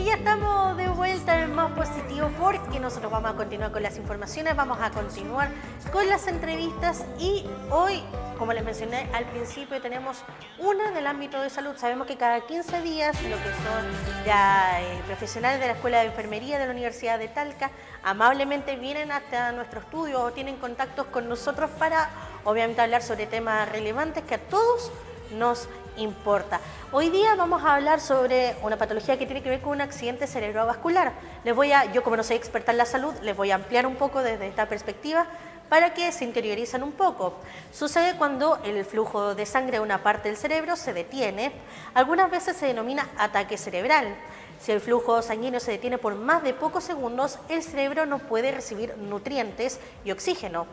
ya estamos de vuelta en Más Positivo porque nosotros vamos a continuar con las informaciones, vamos a continuar con las entrevistas y hoy, como les mencioné al principio, tenemos una del ámbito de salud. Sabemos que cada 15 días lo que son ya profesionales de la Escuela de Enfermería de la Universidad de Talca amablemente vienen hasta nuestro estudio o tienen contactos con nosotros para obviamente hablar sobre temas relevantes que a todos nos importa. Hoy día vamos a hablar sobre una patología que tiene que ver con un accidente cerebrovascular. Yo como no soy experta en la salud, les voy a ampliar un poco desde esta perspectiva para que se interiorizan un poco. Sucede cuando el flujo de sangre a una parte del cerebro se detiene. Algunas veces se denomina ataque cerebral. Si el flujo sanguíneo se detiene por más de pocos segundos, el cerebro no puede recibir nutrientes y oxígeno.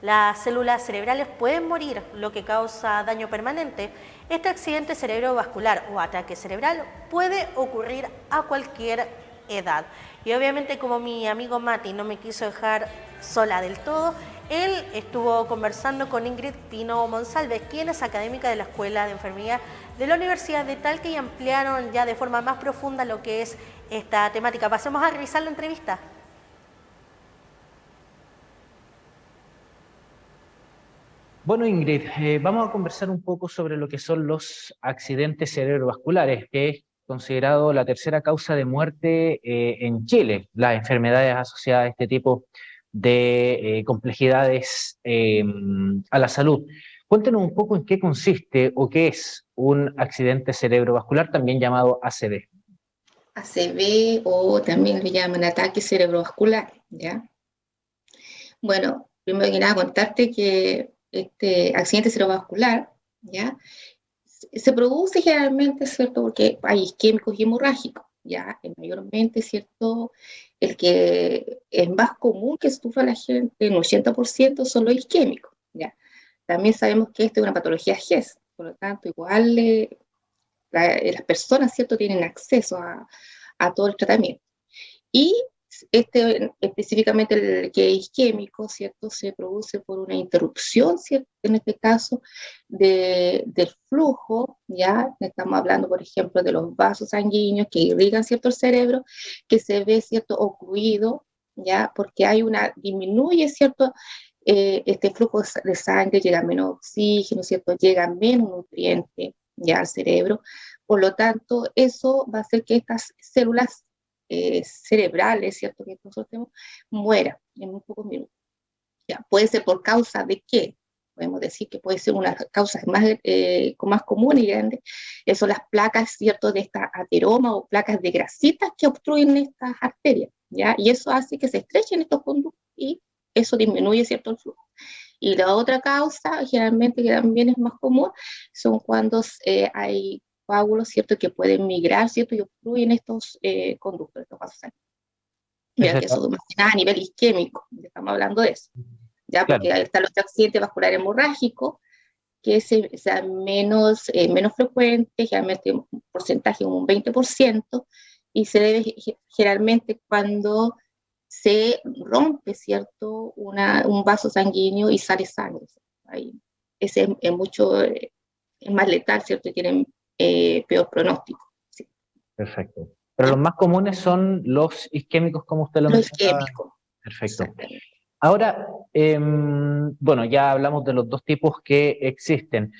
Las células cerebrales pueden morir, lo que causa daño permanente. Este accidente cerebrovascular o ataque cerebral puede ocurrir a cualquier edad. Y obviamente, como mi amigo Mati no me quiso dejar sola del todo, él estuvo conversando con Ingrid Pino Monsalve, quien es académica de la Escuela de Enfermería de la Universidad de Talca, y ampliaron ya de forma más profunda lo que es esta temática. Pasemos a revisar la entrevista. Bueno, Ingrid, vamos a conversar un poco sobre lo que son los accidentes cerebrovasculares, que es considerado la tercera causa de muerte en Chile, las enfermedades asociadas a este tipo de complejidades a la salud. Cuéntenos un poco en qué consiste o qué es un accidente cerebrovascular, también llamado ACV. ACV o también le llaman ataque cerebrovascular, ¿ya? Bueno, primero que nada contarte que este accidente cerebrovascular, ¿ya? Se produce generalmente, ¿cierto? Porque hay isquémicos y hemorrágicos, ¿ya? Mayormente, ¿cierto? El que es más común que sufra la gente, en 80% son los isquémicos, ¿ya? También sabemos que esta es una patología GES, por lo tanto, igual las personas, ¿cierto?, tienen acceso a todo el tratamiento. Y específicamente el que es isquémico, ¿cierto?, se produce por una interrupción, ¿cierto?, en este caso, del flujo, ¿ya? Estamos hablando, por ejemplo, de los vasos sanguíneos que irrigan, ¿cierto?, el cerebro, que se ve, ¿cierto?, ocluido, ¿ya? Porque disminuye, ¿cierto?, este flujo de sangre, llega menos oxígeno, ¿cierto?, llega menos nutriente, ya al cerebro. Por lo tanto, eso va a hacer que estas células cerebrales, ¿cierto?, que nosotros tenemos, mueran en muy pocos minutos. Ya, puede ser por causa de qué. Podemos decir que puede ser una causa más común y grande. Son las placas, ¿cierto?, de esta ateroma o placas de grasitas que obstruyen estas arterias, ¿ya? Y eso hace que se estrechen estos conductos y eso disminuye, ¿cierto?, el flujo. Y la otra causa, generalmente, que también es más común, son cuando hay coágulos, ¿cierto?, que pueden migrar, ¿cierto?, y obstruyen estos conductos, estos vasos sanguíneos. Mira, que eso más que nada a nivel isquémico, estamos hablando de eso, ¿ya? Porque Claro. ahí está los accidentes vasculares hemorrágicos, que es menos frecuente, generalmente un porcentaje como un 20%, y se debe generalmente cuando se rompe, ¿cierto?, un vaso sanguíneo y sale sangre. Ahí, ese es más letal, ¿cierto?, y tienen peor pronóstico. Sí. Perfecto. Pero los más comunes son los isquémicos, como usted lo Lo mencionaba. isquémico. Perfecto. Exactamente. Ahora, bueno, ya hablamos de los dos tipos que existen.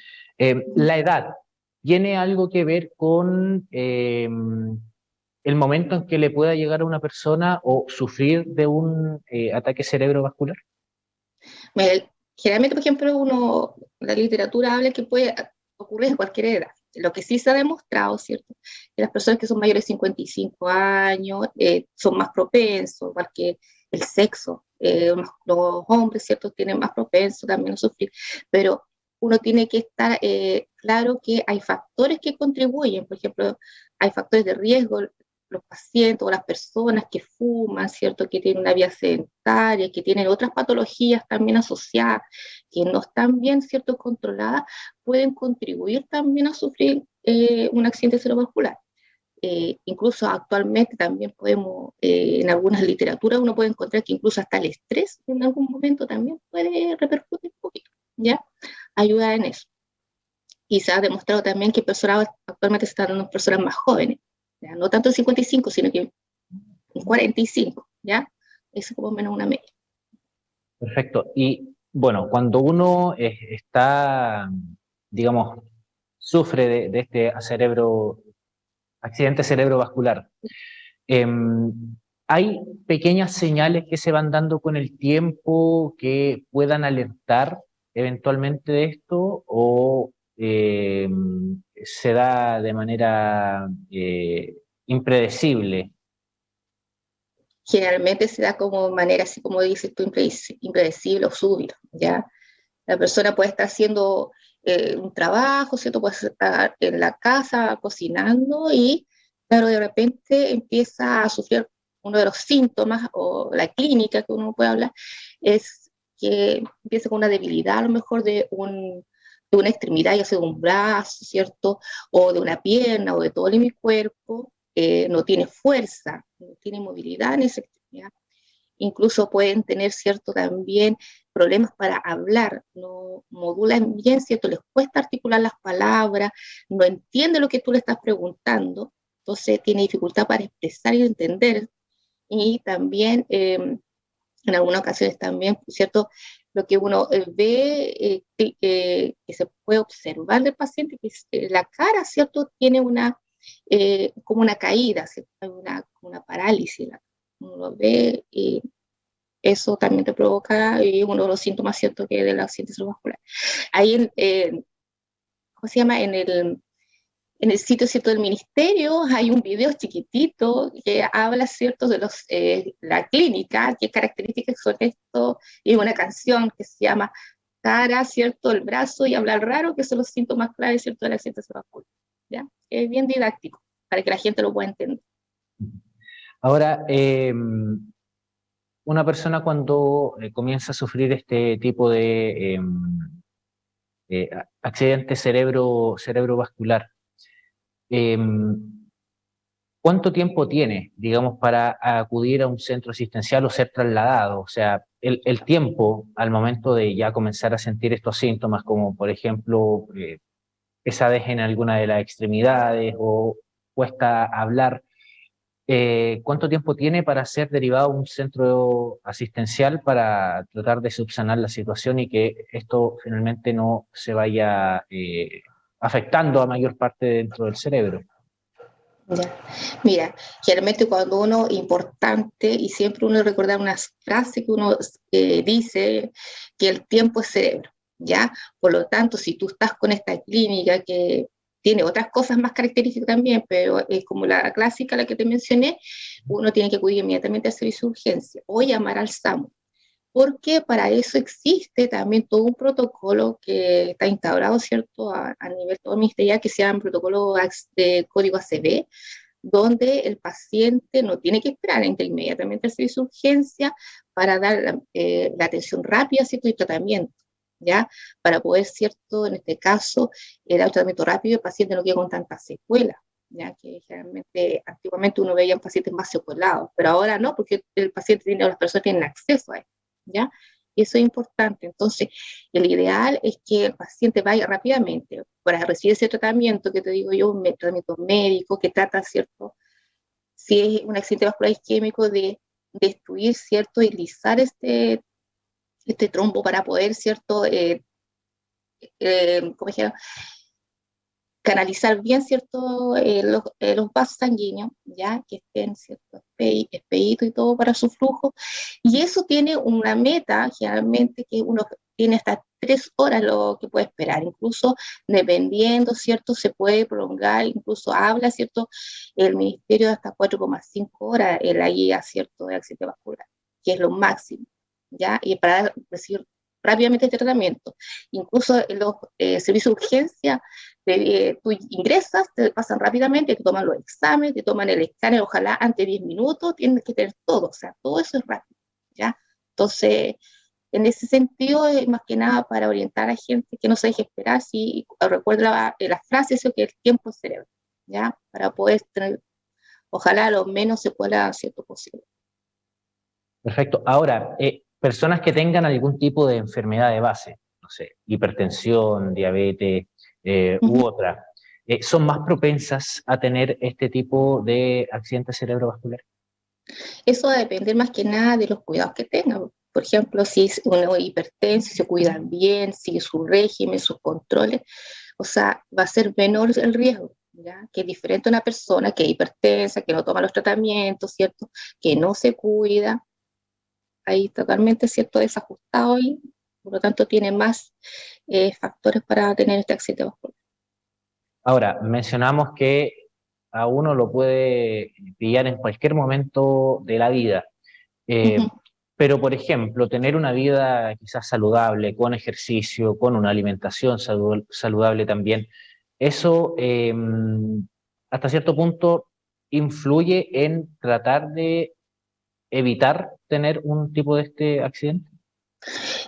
La edad, ¿tiene algo que ver con el momento en que le pueda llegar a una persona o sufrir de un ataque cerebrovascular? Generalmente, por ejemplo, la literatura habla que puede ocurrir en cualquier edad. Lo que sí se ha demostrado, ¿cierto?, que las personas que son mayores de 55 años son más propensos, igual que el sexo. Los hombres, ¿cierto?, tienen más propenso también a sufrir, pero uno tiene que estar claro que hay factores que contribuyen. Por ejemplo, hay factores de riesgo, los pacientes o las personas que fuman, ¿cierto?, que tienen una vida sedentaria, que tienen otras patologías también asociadas, que no están bien, ¿cierto?, controladas, pueden contribuir también a sufrir un accidente cerebrovascular. Incluso actualmente también en algunas literaturas uno puede encontrar que incluso hasta el estrés en algún momento también puede repercutir un poquito, ¿ya? Ayuda en eso. Y se ha demostrado también que personas actualmente se están dando personas más jóvenes, ¿ya? No tanto en 55, sino que en 45, ¿ya? Eso es como menos una media. Perfecto. Y bueno, cuando uno está, digamos, sufre de este accidente cerebrovascular, ¿hay pequeñas señales que se van dando con el tiempo que puedan alertar eventualmente de esto o se da de manera impredecible? Generalmente se da como manera, así como dices tú, impredecible o súbita, ¿ya? La persona puede estar haciendo un trabajo, ¿cierto? Puede estar en la casa cocinando y, claro, de repente empieza a sufrir uno de los síntomas o la clínica que uno puede hablar, es que empieza con una debilidad a lo mejor de una extremidad, ya sea de un brazo, ¿cierto? O de una pierna o de todo mi cuerpo, no tiene fuerza, no tiene movilidad en esa extremidad. Incluso pueden tener, ¿cierto? También problemas para hablar, no modulan bien, ¿cierto? Les cuesta articular las palabras, no entiende lo que tú le estás preguntando, entonces tiene dificultad para expresar y entender. Y también, en algunas ocasiones también, ¿cierto? Lo que uno ve, que se puede observar del paciente, que es, la cara, ¿cierto? Tiene como una caída, ¿cierto? Una parálisis, uno lo ve y eso también te provoca uno de los síntomas, ¿cierto?, que del accidente cerebrovascular. Ahí, ¿cómo se llama? En el sitio, ¿cierto?, del ministerio hay un video chiquitito que habla, ¿cierto?, de la clínica, qué características son esto, y una canción que se llama cara, ¿cierto?, el brazo y hablar raro, que son los síntomas claves, ¿cierto?, del accidente cerebrovascular. ¿Ya? Es bien didáctico, para que la gente lo pueda entender. Ahora, una persona cuando comienza a sufrir este tipo de accidente cerebrovascular, eh, ¿cuánto tiempo tiene, digamos, para acudir a un centro asistencial o ser trasladado? O sea, el tiempo al momento de ya comenzar a sentir estos síntomas, como por ejemplo pesadez en alguna de las extremidades o cuesta hablar, ¿cuánto tiempo tiene para ser derivado a un centro asistencial para tratar de subsanar la situación y que esto finalmente no se vaya afectando a mayor parte dentro del cerebro? Ya. Mira, generalmente cuando uno importante, y siempre uno recuerda unas frases que uno dice, que el tiempo es cerebro, ¿ya? Por lo tanto, si tú estás con esta clínica que tiene otras cosas más características también, pero es como la clásica, la que te mencioné, uno tiene que acudir inmediatamente al servicio de urgencia o llamar al SAMU, porque para eso existe también todo un protocolo que está instaurado, ¿cierto?, a nivel todo ministerial, que se llama protocolo de código ACB, donde el paciente no tiene que esperar, entra inmediatamente al servicio de urgencia para dar la atención rápida, ¿cierto?, y tratamiento, ¿ya? Para poder, ¿cierto?, en este caso, dar un tratamiento rápido, el paciente no quede con tantas secuelas, ya que generalmente, antiguamente uno veía pacientes más secuelados, pero ahora no, porque el paciente tiene, las personas tienen acceso a esto, ¿ya? Y eso es importante. Entonces, el ideal es que el paciente vaya rápidamente para recibir ese tratamiento que te digo yo, un tratamiento médico que trata, ¿cierto? Si es un accidente vascular isquémico, de destruir, ¿cierto? Y lisar este trombo para poder, ¿cierto? ¿Cómo se llama? Canalizar bien, ¿cierto?, los vasos sanguíneos, ya que estén, ¿cierto?, expeditos y todo para su flujo. Y eso tiene una meta, generalmente, que uno tiene hasta 3 horas lo que puede esperar. Incluso, dependiendo, ¿cierto?, se puede prolongar, incluso habla, ¿cierto?, el ministerio de hasta 4,5 horas en la guía, ¿cierto?, de accidente vascular, que es lo máximo, ¿ya? Y para recibir rápidamente este tratamiento. Incluso en los servicios de urgencia, tú ingresas, te pasan rápidamente, te toman los exámenes, te toman el escáner, ojalá antes de 10 minutos, tienes que tener todo, o sea, todo eso es rápido, ¿ya? Entonces, en ese sentido, es más que nada para orientar a gente que no se deje esperar, si recuerda la frase, eso que el tiempo es cerebro, ¿ya? Para poder tener, ojalá lo menos se pueda, cierto posible. Perfecto. Ahora, personas que tengan algún tipo de enfermedad de base, no sé, hipertensión, diabetes u otra, son más propensas a tener este tipo de accidentes cerebrovasculares? Eso va a depender más que nada de los cuidados que tengan. Por ejemplo, si es uno hipertenso, si se cuidan bien, sigue su régimen, sus controles, o sea, va a ser menor el riesgo, ¿ya? Que es diferente a una persona que es hipertensa, que no toma los tratamientos, ¿cierto? Que no se cuida, ahí totalmente, ¿cierto? Desajustado y por lo tanto tiene más factores para tener este accidente vascular. Ahora, mencionamos que a uno lo puede pillar en cualquier momento de la vida. Eh, Uh-huh. pero, por ejemplo, tener una vida quizás saludable, con ejercicio, con una alimentación saludable también, eso hasta cierto punto influye en tratar de evitar tener un tipo de este accidente.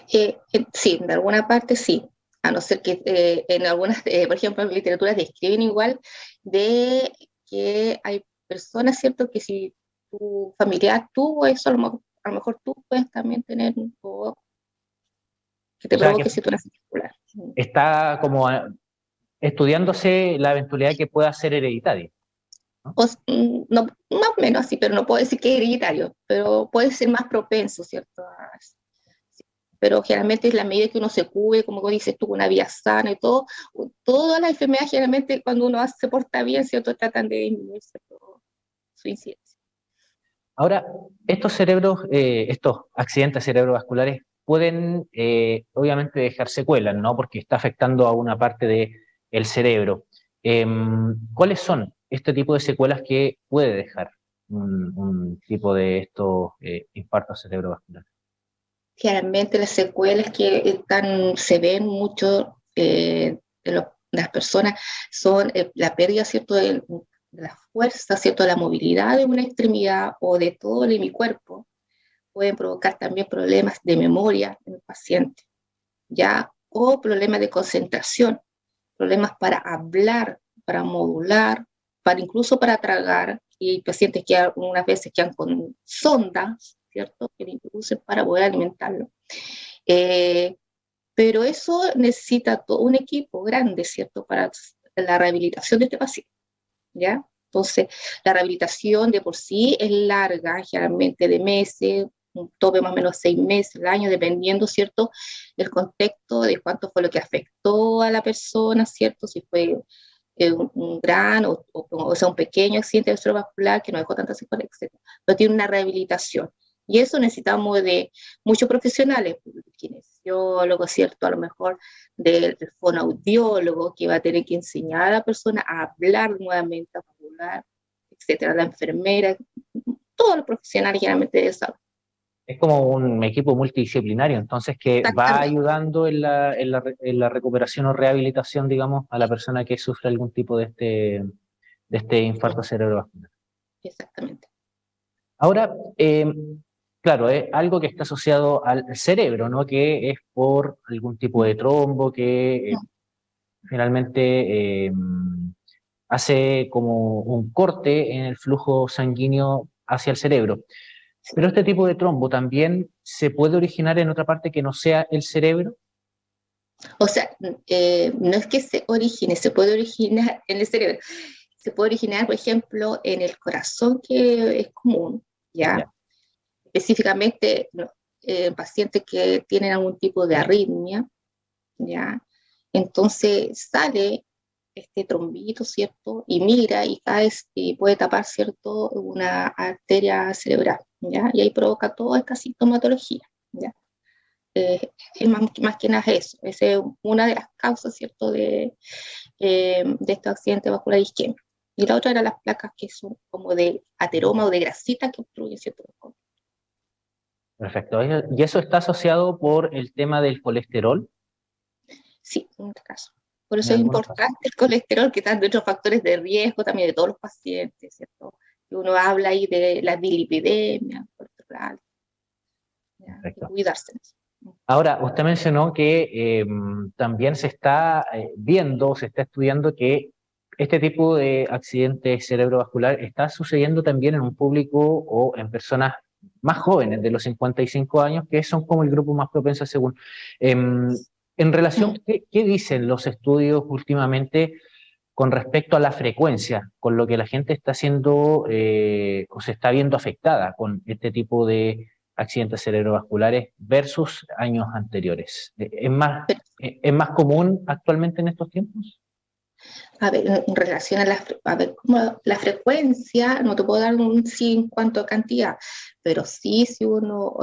Sí, de alguna parte sí, a no ser que en algunas, por ejemplo, en literaturas describen igual de que hay personas, ¿cierto? Que si tu familiar tuvo eso, a lo mejor tú puedes también tener o que O te sea que provoque situación vascular. está como estudiándose la eventualidad de que pueda ser hereditario, ¿no? No, más o menos así, pero no puedo decir que es hereditario, pero puede ser más propenso, ¿cierto? Pero generalmente es la medida que uno se cuide, como dices tú, una vida sana y todo. Todas las enfermedades generalmente cuando uno se porta bien, ¿cierto? Tratan de disminuir su incidencia. Ahora, estos accidentes cerebrovasculares pueden obviamente dejar secuelas, ¿no? Porque está afectando a una parte del cerebro. ¿Cuáles son este tipo de secuelas que puede dejar un tipo de estos infartos cerebrovasculares? Generalmente las secuelas que se ven mucho de las personas son la pérdida, ¿cierto? De la fuerza, ¿cierto? De la movilidad de una extremidad o de todo el hemicuerpo. Pueden provocar también problemas de memoria en el paciente, ¿ya? O problemas de concentración, problemas para hablar, para modular, para incluso para tragar, y pacientes que algunas veces quedan con sondas, ¿cierto? Que le introducen para poder alimentarlo. Eh, pero eso necesita todo un equipo grande, ¿cierto? Para la rehabilitación de este paciente, ¿ya? Entonces, la rehabilitación de por sí es larga, generalmente de meses, un tope más o menos 6 meses, el año, dependiendo, ¿cierto?, del contexto, de cuánto fue lo que afectó a la persona, ¿cierto? Si fue un gran o sea, un pequeño accidente cerebrovascular que no dejó tantas secuelas, etc. Pero tiene una rehabilitación. Y eso necesitamos de muchos profesionales, kinesiólogos, ¿cierto? A lo mejor del fonoaudiólogo que va a tener que enseñar a la persona a hablar nuevamente, a hablar, etcétera, la enfermera, todos los profesionales generalmente de salud. Es como un equipo multidisciplinario, entonces que va Exactamente, ayudando en la recuperación o rehabilitación, digamos, a la persona que sufre algún tipo de este infarto cerebrovascular. exactamente. Ahora, claro, es algo que está asociado al cerebro, ¿no? Que es por algún tipo de trombo que finalmente hace como un corte en el flujo sanguíneo hacia el cerebro. Pero este tipo de trombo también se puede originar en otra parte que no sea el cerebro. O sea, no es que se origine, se puede originar en el cerebro. Se puede originar, por ejemplo, en el corazón, que es común, Ya. ¿ya? Específicamente, no, pacientes que tienen algún tipo de arritmia, ¿ya? Entonces sale este trombito, ¿cierto? Y mira y cae y puede tapar, ¿cierto? Una arteria cerebral, ¿ya? Y ahí provoca toda esta sintomatología, ¿ya? Es más que nada eso. Esa es una de las causas, ¿cierto? De estos accidentes vasculares isquémicos. Y la otra eran las placas que son como de ateroma o de grasita que obstruyen, ¿cierto? Perfecto. ¿Y eso está asociado por el tema del colesterol Sí, en este caso. Por en eso es algunos casos? importante el colesterol, que están de otros factores de riesgo también de todos los pacientes, ¿cierto? Y uno habla ahí de la bilipidemia, colesterol, ¿ya? Y Perfecto. cuidarse. Ahora, usted mencionó que también se está viendo, se está estudiando que este tipo de accidente cerebrovascular está sucediendo también en un público o en personas más jóvenes de los 55 años, que son como el grupo más propenso según. En relación, ¿qué dicen los estudios últimamente con respecto a la frecuencia con lo que la gente está haciendo o se está viendo afectada con este tipo de accidentes cerebrovasculares versus años anteriores. ¿Es más común actualmente en estos tiempos? A ver, en relación a ver, como la frecuencia, no te puedo dar un sí en cuanto a cantidad, pero sí si uno,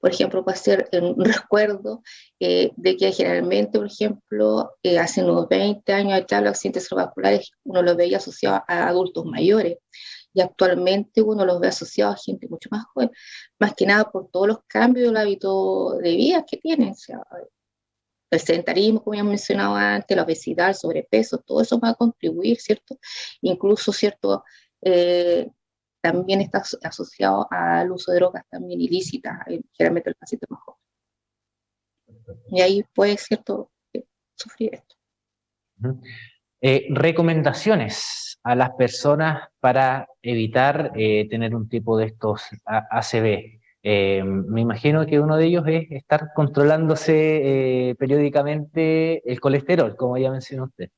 por ejemplo, puede ser un recuerdo de que generalmente, por ejemplo, hace unos 20 años atrás los accidentes cerebrovasculares uno los veía asociados a adultos mayores y actualmente uno los ve asociados a gente mucho más joven, más que nada por todos los cambios del hábito de vida que tienen. O sea, el sedentarismo, como ya mencionado antes, la obesidad, el sobrepeso, todo eso va a contribuir, ¿cierto? Incluso, ¿cierto? También está asociado al uso de drogas también ilícitas, generalmente el paciente más joven. Y ahí puede, ¿cierto?, sufrir esto. Recomendaciones a las personas para evitar tener un tipo de estos ACV. Me imagino que uno de ellos es estar controlándose periódicamente el colesterol, como ya mencionó usted.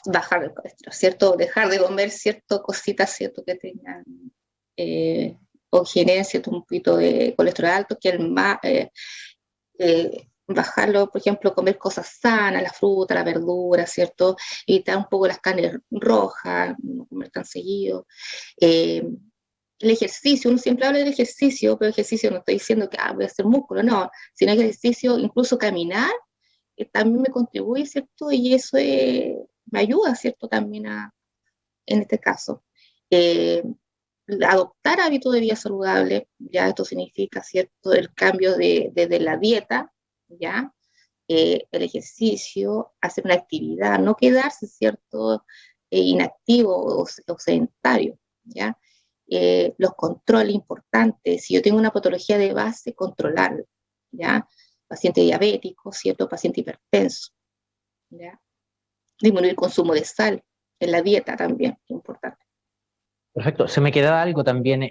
Bajar el colesterol, ¿cierto? Dejar de comer, ¿cierto? Cositas, ¿cierto? Que tengan o generen, ¿cierto? Un poquito de colesterol alto, que el más... bajarlo, por ejemplo, comer cosas sanas, la fruta, la verdura, ¿cierto? Evitar un poco las carnes rojas, no comer tan seguido. El ejercicio, uno siempre habla del ejercicio, pero el ejercicio no estoy diciendo que voy a hacer músculo, no, sino el ejercicio, incluso caminar, también me contribuye, ¿cierto? Y eso me ayuda, ¿cierto? También en este caso. Adoptar hábitos de vida saludable, ya esto significa, ¿cierto? El cambio de la dieta, ¿ya? El ejercicio, hacer una actividad, no quedarse, ¿cierto? Inactivo o sedentario, ¿ya? Los controles importantes, si yo tengo una patología de base, controlarlo, ¿ya? Paciente diabético, ¿cierto? Paciente hipertenso, ¿ya? Disminuir el consumo de sal en la dieta también, es importante. Perfecto. Se me quedaba algo también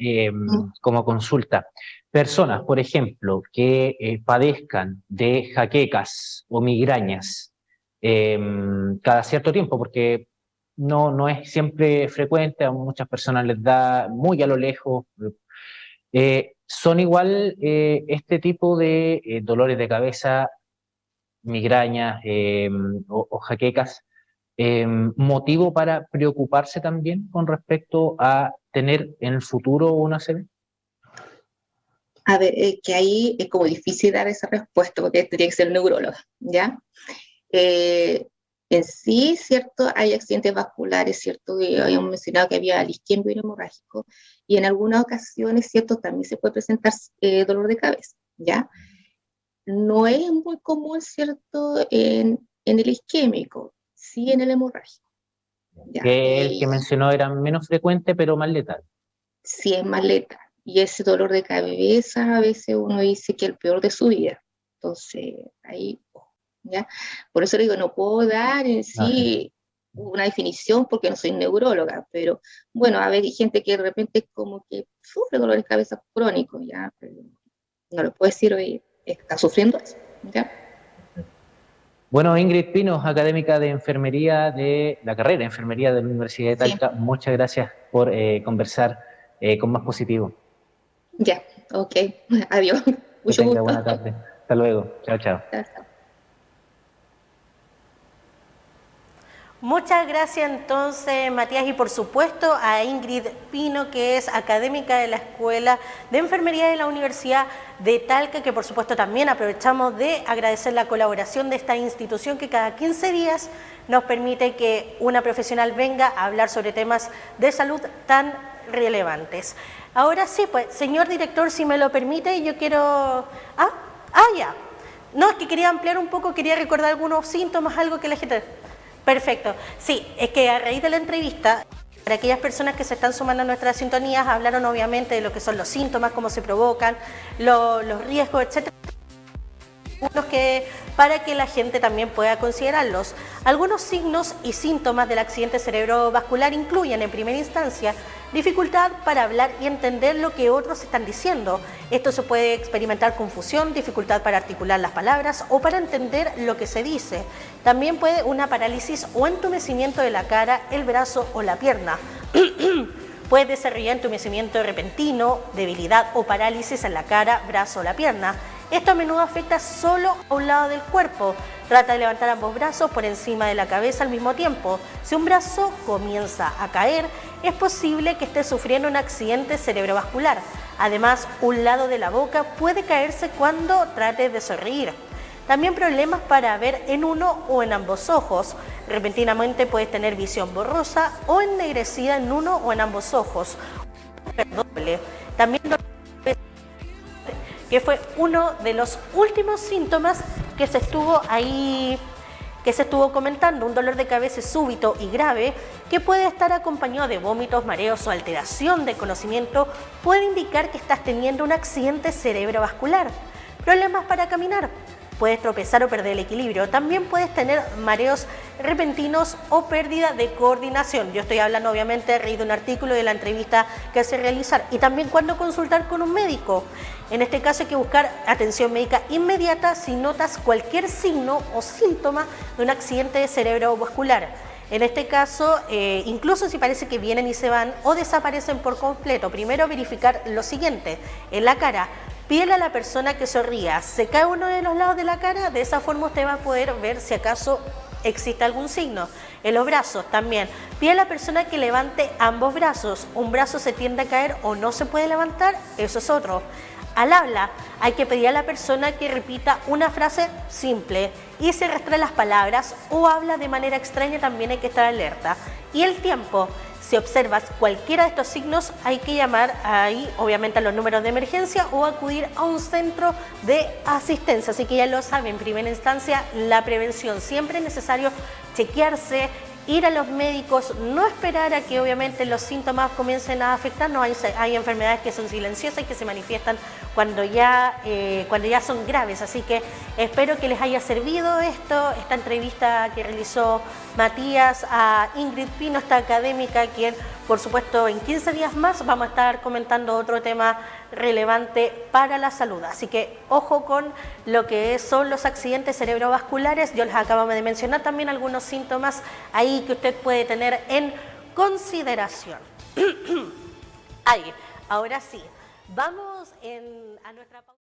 como consulta. Personas, por ejemplo, que padezcan de jaquecas o migrañas cada cierto tiempo, porque no es siempre frecuente, a muchas personas les da muy a lo lejos. ¿Son igual este tipo de dolores de cabeza, migrañas o jaquecas? ¿Motivo para preocuparse también con respecto a tener en el futuro una ACV? A ver, que ahí es como difícil dar esa respuesta porque tendría que ser neuróloga, ¿ya? En sí, ¿cierto? Hay accidentes vasculares, ¿cierto? Habíamos mencionado que había isquemio hemorrágico y en algunas ocasiones, ¿cierto? También se puede presentar dolor de cabeza, ¿ya? No es muy común, ¿cierto? En el isquémico, sí en el hemorrágico. ¿Ya? Que el que mencionó era menos frecuente, pero más letal. Sí es más letal. Y ese dolor de cabeza a veces uno dice que es el peor de su vida. Entonces, ahí, ¿ya? Por eso le digo, no puedo dar en sí una definición porque no soy neuróloga, pero bueno, a ver, hay gente que de repente como que sufre dolores de cabeza crónicos, ¿ya? Pero no lo puedo decir hoy, está sufriendo eso, ¿ya? Bueno, Ingrid Pinos, académica de enfermería de la carrera de enfermería de la Universidad de Talca, sí. Muchas gracias por conversar con Más Positivo. Ya, ok, adiós. Mucho gusto. Buena tarde. Hasta luego. Chao, chao. Chao, chao. Muchas gracias entonces, Matías, y por supuesto a Ingrid Pino, que es académica de la Escuela de Enfermería de la Universidad de Talca, que por supuesto también aprovechamos de agradecer la colaboración de esta institución que cada 15 días nos permite que una profesional venga a hablar sobre temas de salud tan relevantes. Ahora sí, pues, señor director, si me lo permite, yo quiero... ya. No, es que quería ampliar un poco, quería recordar algunos síntomas, algo que la gente... Perfecto. Sí, es que a raíz de la entrevista, para aquellas personas que se están sumando a nuestras sintonías, hablaron obviamente de lo que son los síntomas, cómo se provocan, los riesgos, etc. para que la gente también pueda considerarlos. Algunos signos y síntomas del accidente cerebrovascular incluyen, en primera instancia, dificultad para hablar y entender lo que otros están diciendo. Esto se puede experimentar confusión, dificultad para articular las palabras o para entender lo que se dice. También puede una parálisis o entumecimiento de la cara, el brazo o la pierna. Puede desarrollar entumecimiento repentino, debilidad o parálisis en la cara, brazo o la pierna. Esto a menudo afecta solo a un lado del cuerpo. Trata de levantar ambos brazos por encima de la cabeza al mismo tiempo. Si un brazo comienza a caer, es posible que esté sufriendo un accidente cerebrovascular. Además, un lado de la boca puede caerse cuando trate de sonreír. También problemas para ver en uno o en ambos ojos. Repentinamente puedes tener visión borrosa o ennegrecida en uno o en ambos ojos. Doble. También que fue uno de los últimos síntomas que se estuvo comentando, un dolor de cabeza súbito y grave que puede estar acompañado de vómitos, mareos o alteración de conocimiento, puede indicar que estás teniendo un accidente cerebrovascular. Problemas para caminar. Puedes tropezar o perder el equilibrio. También puedes tener mareos repentinos o pérdida de coordinación. Yo estoy hablando obviamente a raíz de un artículo de la entrevista que hace realizar. Y también cuando consultar con un médico. En este caso hay que buscar atención médica inmediata si notas cualquier signo o síntoma de un accidente cerebrovascular. En este caso, incluso si parece que vienen y se van o desaparecen por completo, primero verificar lo siguiente. En la cara, pídele a la persona que sonría, se cae uno de los lados de la cara, de esa forma usted va a poder ver si acaso existe algún signo. En los brazos también, pide a la persona que levante ambos brazos, un brazo se tiende a caer o no se puede levantar, eso es otro. Al habla, hay que pedir a la persona que repita una frase simple y se restrae las palabras o habla de manera extraña, también hay que estar alerta. Y el tiempo, si observas cualquiera de estos signos, hay que llamar ahí, obviamente, a los números de emergencia o acudir a un centro de asistencia. Así que ya lo saben, en primera instancia, la prevención. Siempre es necesario chequearse, ir a los médicos, no esperar a que obviamente los síntomas comiencen a afectarnos. Hay enfermedades que son silenciosas y que se manifiestan cuando ya son graves. Así que espero que les haya servido esta entrevista que realizó Matías a Ingrid Pino, esta académica, quien por supuesto en 15 días más vamos a estar comentando otro tema relevante para la salud. Así que ojo con lo que son los accidentes cerebrovasculares. Yo les acabo de mencionar también algunos síntomas ahí que usted puede tener en consideración. Ahí, ahora sí, vamos a nuestra pausa.